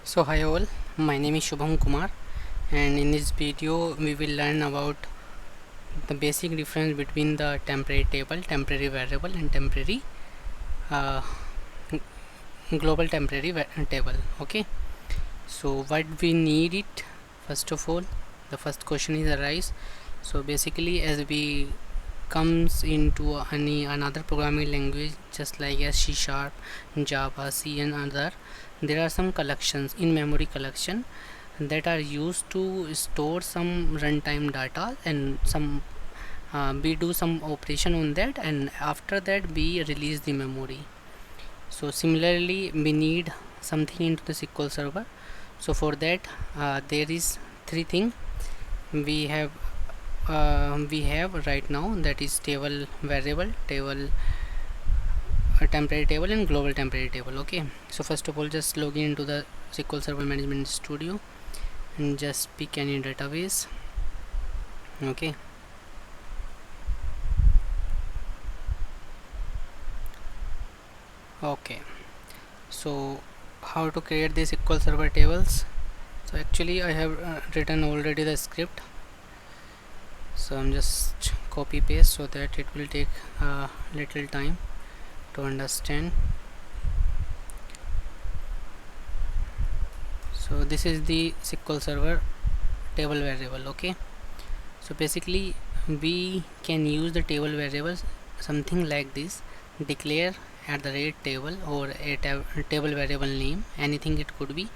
So hi all, my name is Shubham Kumar, and in this video we will learn about the basic difference between the temporary table, temporary variable and temporary uh, global temporary table. Okay, so what we need it, first of all, the first question is arise. So basically as we comes into any another programming language, just like as C Sharp, Java, C and other, there are some collections in memory collection that are used to store some runtime data, and some we do some operation on that, and after that we release the memory. So similarly we need something into the SQL server. So for that there is three things we have right now, that is table variable, table temporary table and global temporary table. Okay, so first of all just log in into the SQL Server Management Studio and just pick any database. Okay, okay, so how to create the SQL Server tables? So actually I have written already the script, so I'm just copy paste so that it will take a little time to understand. So this is the SQL Server table variable. Okay, so basically we can use the table variables something like this: declare at the rate table, or a table variable name, anything it could be.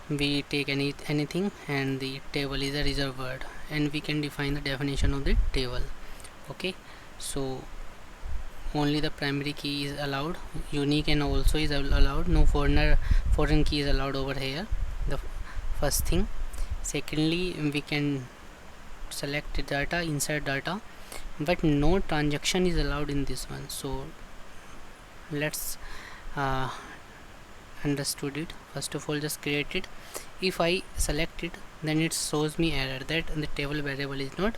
We take anything, and the table is a reserved word, and we can define the definition of the table. Okay, so only the primary key is allowed, unique and also is allowed, no foreign key is allowed over here, the first thing. Secondly, we can select data, insert data, but no transaction is allowed in this one. So let's uh, understood it. First of all just create it. If I select it, then it shows me error that the table variable is not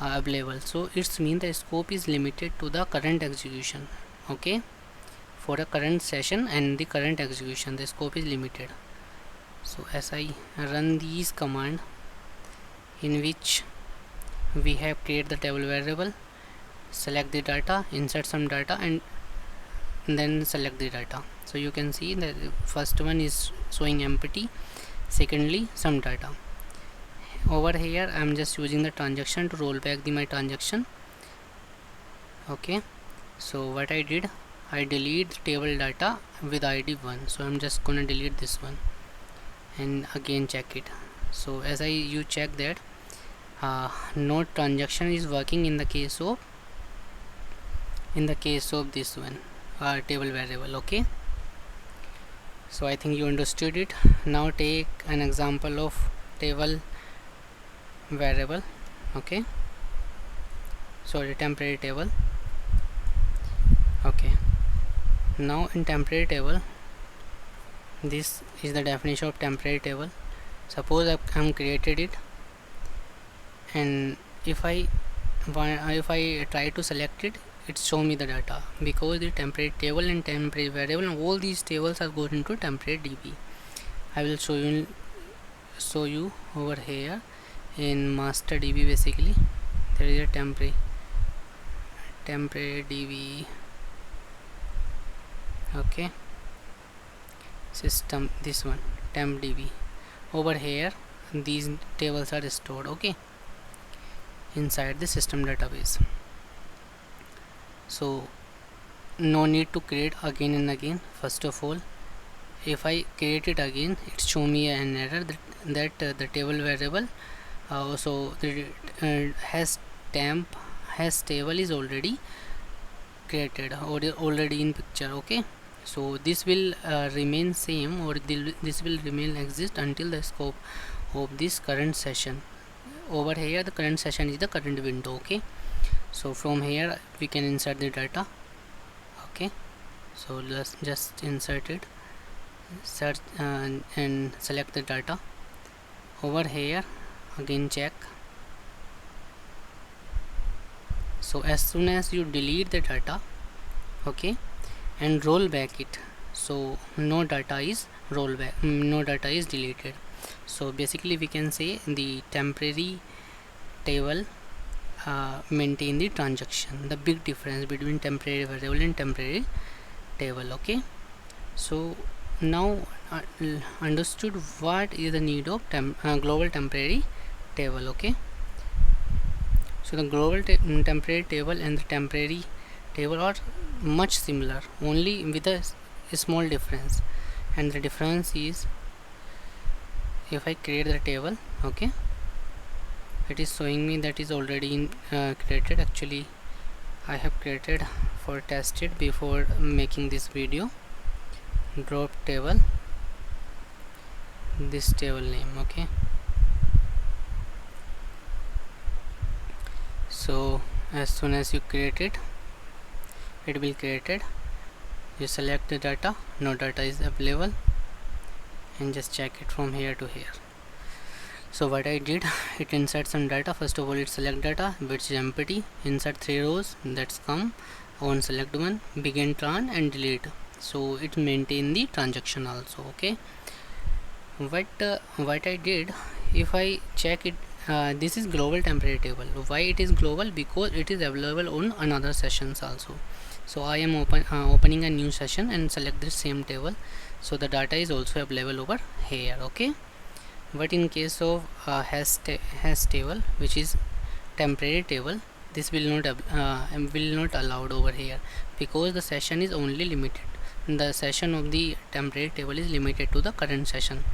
available. So it's mean the scope is limited to the current execution. Okay, for a current session and the current execution the scope is limited. So as I run these command, in which we have create the table variable, select the data, insert some data, and then select the data. So you can see that the first one is showing empty, secondly some data. Over here I am just using the transaction to roll back my transaction. Okay, so what I did, I delete the table data with id 1, so I'm just gonna delete this one and again check it. So as you check that no transaction is working in the case of this one table variable. Okay, so I think you understood it. Now take an example of table variable. Okay, sorry, temporary table. Okay, now in temporary table, this is the definition of temporary table. Suppose I'm created it, and if I try to select it, it show me the data, because the temporary table and temporary variable and all these tables are going into temporary db. I will show you over here in master db. Basically there is a temporary db. Okay, system, this one temp db. Over here these tables are stored, okay, inside the system database. So no need to create again and again. First of all, if I create it again, it show me an error that the table variable so the has table is already created or already in picture. Okay, so this will remain same, or this will remain exist until the scope of this current session. Over here the current session is the current window. Okay, so from here we can insert the data. Okay, so let's just insert it, search and select the data. Over here again check. So as soon as you delete the data, okay, and roll back it, so no data is no data is deleted. So basically we can say the temporary table maintain the transaction, the big difference between temporary variable and temporary table. Okay, so now understood what is the need of global temporary table. Okay, so the global temporary table and the temporary table are much similar, only with a small difference, and the difference is if I create the table, okay, it is showing me that is already created. Actually I have created for tested before making this video. Drop table, this table name. Okay, so as soon as you create it, it will created. You select the data, no data is available, and just check it from here to here. So what I did, it insert some data. First of all, it select data which is empty, insert 3 rows, that's come on select one, begin tran and delete. So it maintain the transaction also. Okay, what I did, if I check it, this is global temporary table. Why it is global? Because it is available on another sessions also. So I am opening a new session and select the same table, so the data is also available over here. Okay, but in case of hash table, which is temporary table, this will not allowed over here, because the session is only limited. The session of the temporary table is limited to the current session,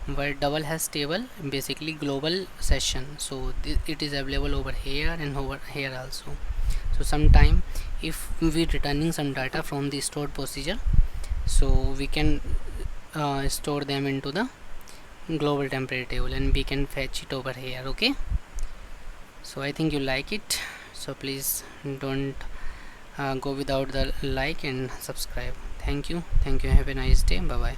but double hash table basically global session, so it is available over here and over here also. So sometime if we returning some data from the stored procedure, so we can store them into the global temporary table and we can fetch it over here. Okay, so I think you like it, so please don't go without the like and subscribe. Thank you, have a nice day. Bye bye.